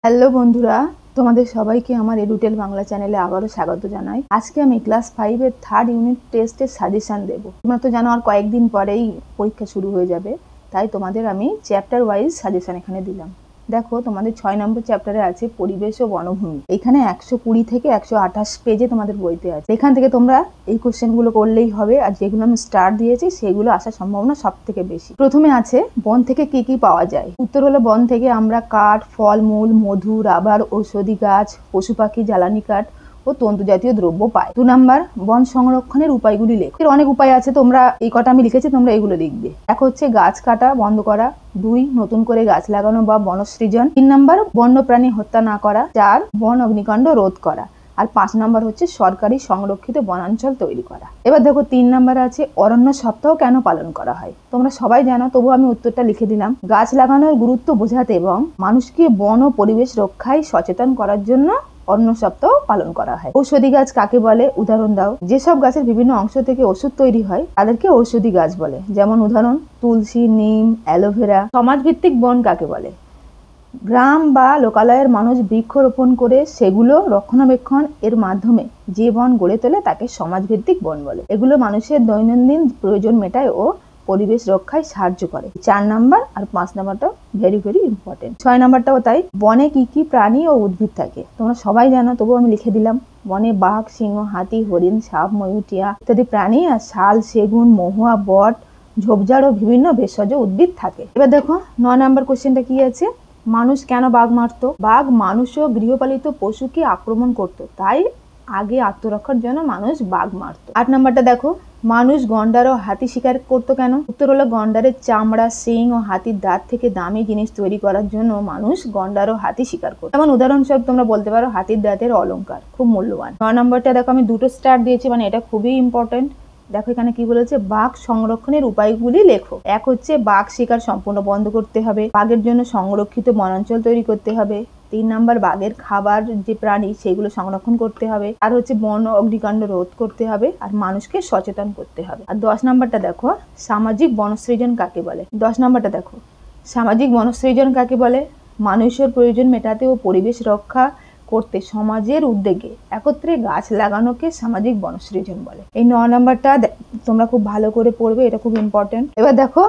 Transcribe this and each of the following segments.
Hello বন্ধুরা, তোমাদের সবাইকে আমার এডুটেল বাংলা চ্যানেলে আবারও স্বাগত জানাই। আজকে আমি ক্লাস 5 এর 3rd ইউনিট টেস্টের সাজেশন দেব। তোমরা তো জানো আর কয়েকদিন পরেই পরীক্ষা শুরু হয়ে যাবে, তাই তোমাদের আমি চ্যাপ্টার ওয়াইজ সাজেশন এখানে দিলাম। দেখো, তোমাদের 6 নম্বর চ্যাপ্টারে আছে পরিবেশ ও বনভূমি। এখানে 120 থেকে 128 পেজে তোমাদের বইতে আছে। এখান থেকে তোমরা এই কোশ্চেনগুলো করলেই হবে, আর যেগুলো আমি স্টার দিয়েছি সেগুলো আসার সম্ভাবনা সব থেকে বেশি। প্রথমে আছে বন থেকে কি কি পাওয়া যায়। উত্তর হলো বন থেকে আমরা কাঠ, ফলমূল, মধু, রাবার, ঔষধি গাছ, পশু পাখি, জ্বালানি কাঠ ও তন্তু জাতীয় দ্রব্য পায়। 2 নাম্বার, বন সংরক্ষণের উপায়গুলি লেখো। এর অনেক উপায় আছে, তোমরা এই কটা আমি লিখেছি, তোমরা এগুলো লিখবে। এক হচ্ছে গাছ কাটা বন্ধ করা, 2 নতুন করে গাছ লাগানো বা বনসৃজন, 3 নাম্বার বন্যপ্রাণী হত্যা না করা, 4 বন অগ্নিকাণ্ড রোধ করা, আর 5 নাম্বার হচ্ছে সরকারি সংরক্ষিত বনাঞ্চল তৈরি করা। এবার দেখো 3 নাম্বার আছে অরণ্য সপ্তাহ কেন পালন করা হয়। তোমরা সবাই জানো, তবু আমি উত্তরটা লিখে দিলাম। গাছ লাগানোর গুরুত্ব বোঝাতে এবং মানুষকে বন ও পরিবেশ রক্ষায় সচেতন করার জন্য অরণ্য সপ্তাহ পালন করা হয়। ঔষধি গাছ কাকে বলে, উদাহরণ দাও। যেসব গাছের বিভিন্ন অংশ থেকে ওষুধ তৈরি হয় তাদেরকে ঔষধি গাছ বলে, যেমন উদাহরণ তুলসী, নিম, অ্যালোভেরা। সমাজভিত্তিক বন কাকে বলে। গ্রাম বা লোকালয়ের মানুষ বৃক্ষরোপণ করে সেগুলো রক্ষণাবেক্ষণ এর মাধ্যমে যে বন গড়ে তোলে তাকে সমাজভিত্তিক বন বলে। এগুলো মানুষের দৈনন্দিন প্রয়োজন মেটায় ও পরিবেশ রক্ষায় সাহায্য করে। 4 নাম্বার আর 5 নাম্বারটা ভেরি ভেরি ইম্পর্টেন্ট। 6 নাম্বারটাও তাই। বনে কি কি প্রাণী ও উদ্ভিদ থাকে। তোমরা সবাই জানো, তবু আমি লিখে দিলাম। বনে বাঘ, সিংহ, হাতি, হরিণ, সাপ, ময়ূর, টিয়া ইত্যাদি প্রাণী আর শাল, সেগুন, মহুয়া, বট, ঝোপঝাড় ও বিভিন্ন ভেষজ উদ্ভিদ থাকে। এবার দেখো 9 নাম্বার কোশ্চেনটা কি আছে। মানুষ কেন বাঘ মারত। বাঘ মানুষ ও গৃহপালিত পশুকে আক্রমণ করত, তাই আগে আত্মরক্ষার জন্য মানুষ বাঘ মারত। 8 নাম্বারটা দেখো, মানুষ গন্ডার ও হাতি শিকার করতো কেন। উত্তর হলো গন্ডারের চামড়া, শিং ও হাতির দাঁত থেকে দামি জিনিস তৈরি করার জন্য মানুষ গন্ডার ও হাতি শিকার করতো। যেমন উদাহরণস্বরূপ তোমরা বলতে পারো হাতির দাঁতের অলংকার খুব মূল্যবান। 9 নম্বরটা দেখো, আমি 2টো স্টার দিয়েছি, মানে এটা খুবই ইম্পর্টেন্ট। দেখো এখানে কি বলেছে, বাঘ সংরক্ষণের উপায়গুলি লেখো। এক হচ্ছে বাঘ শিকার সম্পূর্ণ বন্ধ করতে হবে, বাঘের জন্য সংরক্ষিত বনাঞ্চল তৈরি করতে হবে। 3 নাম্বার, বাঘের খাবার যে প্রাণী সেগুলো সংরক্ষণ করতে হবে। আর হচ্ছে বন অগ্নিকাণ্ড রোধ করতে হবে, আর মানুষকে সচেতন করতে হবে। আর 10 নাম্বারটা দেখো, সামাজিক বনসৃজন কাকে বলে। 10 নাম্বারটা দেখো, সামাজিক বনসৃজন কাকে বলে। মানুষের প্রয়োজন মেটাতে ও পরিবেশ রক্ষা করতে সমাজের উদ্যোগে একত্রে গাছ লাগানোকে সামাজিক বনসৃজন বলে। এই 9 নাম্বারটা তোমরা খুব ভালো করে পড়বে, এটা খুব ইম্পর্টেন্ট। এবার দেখো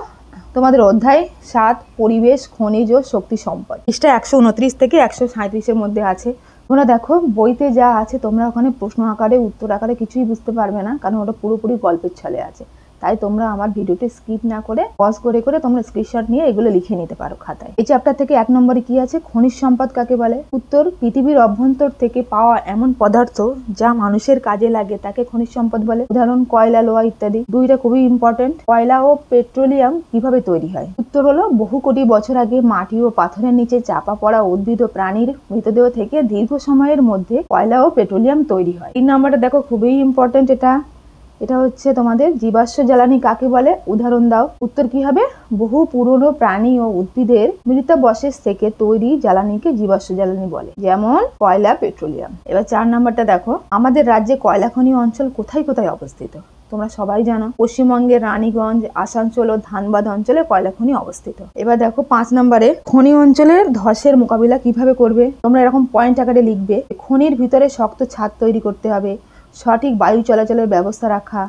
তোমাদের অধ্যায় 7 পরিবেশ, খনিজ ও শক্তি সম্পদ, পৃষ্ঠা 129 থেকে 137 মধ্যে আছে। তোমরা দেখো বইতে যা আছে তোমরা ওখানে প্রশ্ন আকারে উত্তর আকারে কিছুই বুঝতে পারবে না, কারণ ওটা পুরোপুরি গল্পের ছলে আছে। তাই তোমরা আমার ভিডিওটি স্কিপ না করে পজ করে করে তোমরা স্ক্রিনশট নিয়ে এগুলো লিখে নিতে পারো খাতায়। এই চ্যাপ্টার থেকে 1 নম্বরে কি আছে, খনিজ সম্পদ কাকে বলে। উত্তর, পৃথিবীর অভ্যন্তর থেকে পাওয়া এমন পদার্থ যা মানুষের কাজে লাগে তাকে খনিজ সম্পদ বলে, উদাহরণ কয়লা, লোহা ইত্যাদি। 2টা খুবই ইম্পর্টেন্ট। কয়লা ও পেট্রোলিয়াম কিভাবে তৈরি হয়। উত্তর হলো বহু কোটি বছর আগে মাটি ও পাথরের নিচে চাপা পড়া উদ্ভিদ ও প্রাণীর মৃতদেহ থেকে দীর্ঘ সময়ের মধ্যে কয়লা ও পেট্রোলিয়াম তৈরি হয়। 3 নম্বরটা দেখো খুবই ইম্পর্টেন্ট, এটা হচ্ছে তোমাদের জীবাশ্ম জ্বালানি কাকে বলে, উদাহরণ দাও। উত্তর কি হবে, বহু পুরনো প্রাণী ও উদ্ভিদের মৃতাবশেষ থেকে তৈরি জ্বালানিকে জীবাশ্ম জ্বালানি বলে, যেমন কয়লা, পেট্রোলিয়াম। এবার 4 নাম্বারটা দেখো, আমাদের রাজ্যে কয়লা খনি অঞ্চল কোথায় কোথায় অবস্থিত। তোমরা সবাই জানো পশ্চিমবঙ্গের রানীগঞ্জ, আসানসোল ও ধানবাদ অঞ্চলে কয়লা খনি অবস্থিত। এবার দেখো 5 নম্বরে, খনি অঞ্চলের ধসের মোকাবিলা কিভাবে করবে। তোমরা এরকম পয়েন্ট আকারে লিখবে। খনির ভিতরে শক্ত ছাদ তৈরি করতে হবে, সঠিক বায়ু চলাচলের ব্যবস্থা রাখা,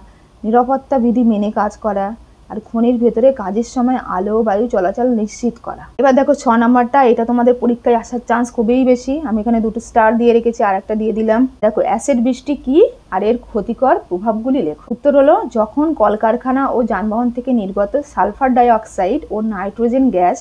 নিরাপত্তা বিধি মেনে কাজ করা, আর খনির ভেতরে কাজের সময় আলো বায়ু চলাচল নিশ্চিত করা। এবার দেখো 6 নাম্বারটা, এটা তোমাদের পরীক্ষায় আসার চান্স খুবই বেশি। আমি এখানে 2টো স্টার দিয়ে রেখেছি, আর একটা দিয়ে দিলাম। দেখো অ্যাসিড বৃষ্টি কি আর এর ক্ষতিকর প্রভাবগুলি লেখো। উত্তর হলো, যখন কলকারখানা ও যানবাহন থেকে নির্গত সালফার ডাই অক্সাইড ও নাইট্রোজেন গ্যাস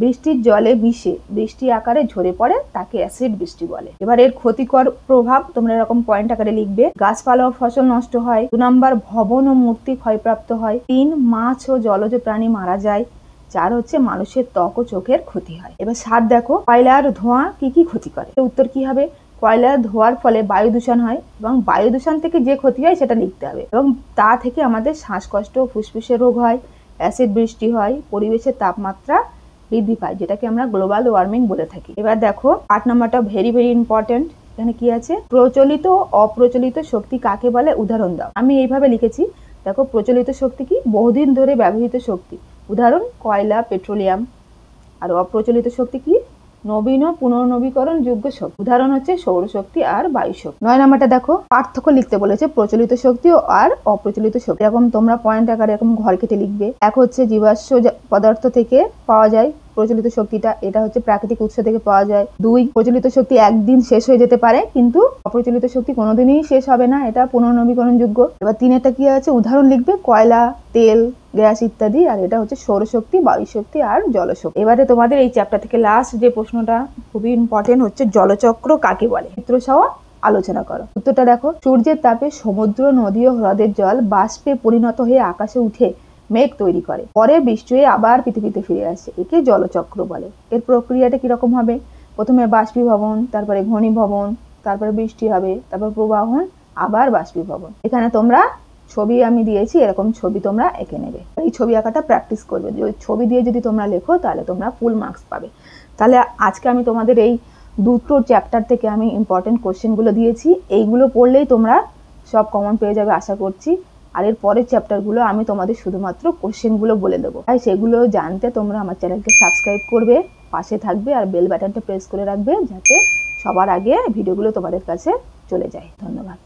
বৃষ্টির জলে মিশে বৃষ্টি আকারে ঝরে পড়ে তাকে অ্যাসিড বৃষ্টি বলে। এবার এর ক্ষতিকর প্রভাব তোমরা এরকম পয়েন্ট আকারে লিখবে। গাছপালা ও ফসল নষ্ট হয়। 2 নাম্বার, ভবন ও মূর্তি ক্ষয়প্রাপ্ত হয়। 3 মাছ ও জলজ প্রাণী মারা যায়। 4 হচ্ছে মানুষের ত্বক ও চোখের ক্ষতি হয়। এবার 7 দেখো, কয়লার ধোঁয়া কি কি ক্ষতি করে। উত্তর কি হবে, কয়লার ধোঁয়ার ফলে বায়ু দূষণ হয়, এবং বায়ু দূষণ থেকে যে ক্ষতি হয় সেটা লিখতে হবে, এবং তা থেকে আমাদের শ্বাসকষ্ট, ফুসফুসের রোগ হয়, অ্যাসিড বৃষ্টি হয়, পরিবেশের তাপমাত্রা বৃদ্ধি পায়, যেটাকে আমরা গ্লোবাল ওয়ার্মিং বলে থাকি। এবার দেখো 8 নম্বরটা ভেরি ভেরি ইম্পর্টেন্ট। এখানে কি আছে, প্রচলিত অপ্রচলিত শক্তি কাকে বলে, উদাহরণ দাও। আমি এইভাবে লিখেছি। দেখো প্রচলিত শক্তি কি, বহুদিন ধরে ব্যবহৃত শক্তি, উদাহরণ কয়লা, পেট্রোলিয়াম। আর অপ্রচলিত শক্তি কি, নবীন ও পুনর্নবীকরণ যোগ্য শক্তি। উদাহরণ হচ্ছে সৌরশক্তি আর বায়ু শক্তি। 9 নাম্বারটা দেখো, পার্থক্য লিখতে বলেছে প্রচলিত শক্তি আর অপ্রচলিত শক্তি। এরকম তোমরা পয়েন্ট আকারে এরকম ঘর কেটে লিখবে। এক হচ্ছে জীবাশ্ম পদার্থ থেকে পাওয়া যায় প্রচলিত শক্তিটা, এটা হচ্ছে প্রাকৃতিক উৎস থেকে পাওয়া যায়। 2, প্রচলিত শক্তি একদিন শেষ হয়ে যেতে পারে, কিন্তু অপ্রচলিত শক্তি কোনোদিনই শেষ হবে না, এটা পুনর্নবীকরণ যোগ্য। এবার 3 কি আছে, উদাহরণ লিখবে কয়লা, তেল, গ্যাস ইত্যাদি। আর এটা হচ্ছে সৌরশক্তি, বায়ু শক্তি আর জলশক্তি। এবারে তোমাদের এই চ্যাপ্টার থেকে লাস্ট যে প্রশ্নটা খুবই ইম্পর্টেন্ট হচ্ছে জলচক্র কাকে বলে, চিত্র সহ আলোচনা করো। উত্তরটা দেখো, সূর্যের তাপে সমুদ্র, নদী ও হ্রদের জল বাষ্পে পরিণত হয়ে আকাশে উঠে মেঘ তৈরি করে, পরে বৃষ্টি হয়ে আবার পৃথিবীতে ফিরে আসে, একে জলচক্র বলে। এর প্রক্রিয়াটা কিরকম হবে, প্রথমে বাষ্পীভবন, তারপরে ঘনীভবন, তারপরে বৃষ্টি হবে, তারপর প্রবাহন, আবার বাষ্পীভবন। এখানে তোমরা ছবি আমি দিয়েছি, এরকম ছবি তোমরা এঁকে নেবে। এই ছবি আঁকাটা প্র্যাকটিস করবে, ছবি দিয়ে যদি তোমরা লেখো তাহলে তোমরা ফুল মার্কস পাবে। তাহলে আজকে আমি তোমাদের এই দুটো চ্যাপ্টার থেকে আমি ইম্পর্টেন্ট কোশ্চেনগুলো দিয়েছি, এইগুলো পড়লেই তোমরা সব কমন পেয়ে যাবে আশা করছি। আর এর পরের চ্যাপ্টারগুলো আমি তোমাদের শুধুমাত্র কোশ্চেনগুলো বলে দেবো, তাই সেগুলো জানতে তোমরা আমার চ্যানেলকে সাবস্ক্রাইব করবে, পাশে থাকবে আর বেল বাটনটা প্রেস করে রাখবে, যাতে সবার আগে ভিডিওগুলো তোমাদের কাছে চলে যায়। ধন্যবাদ।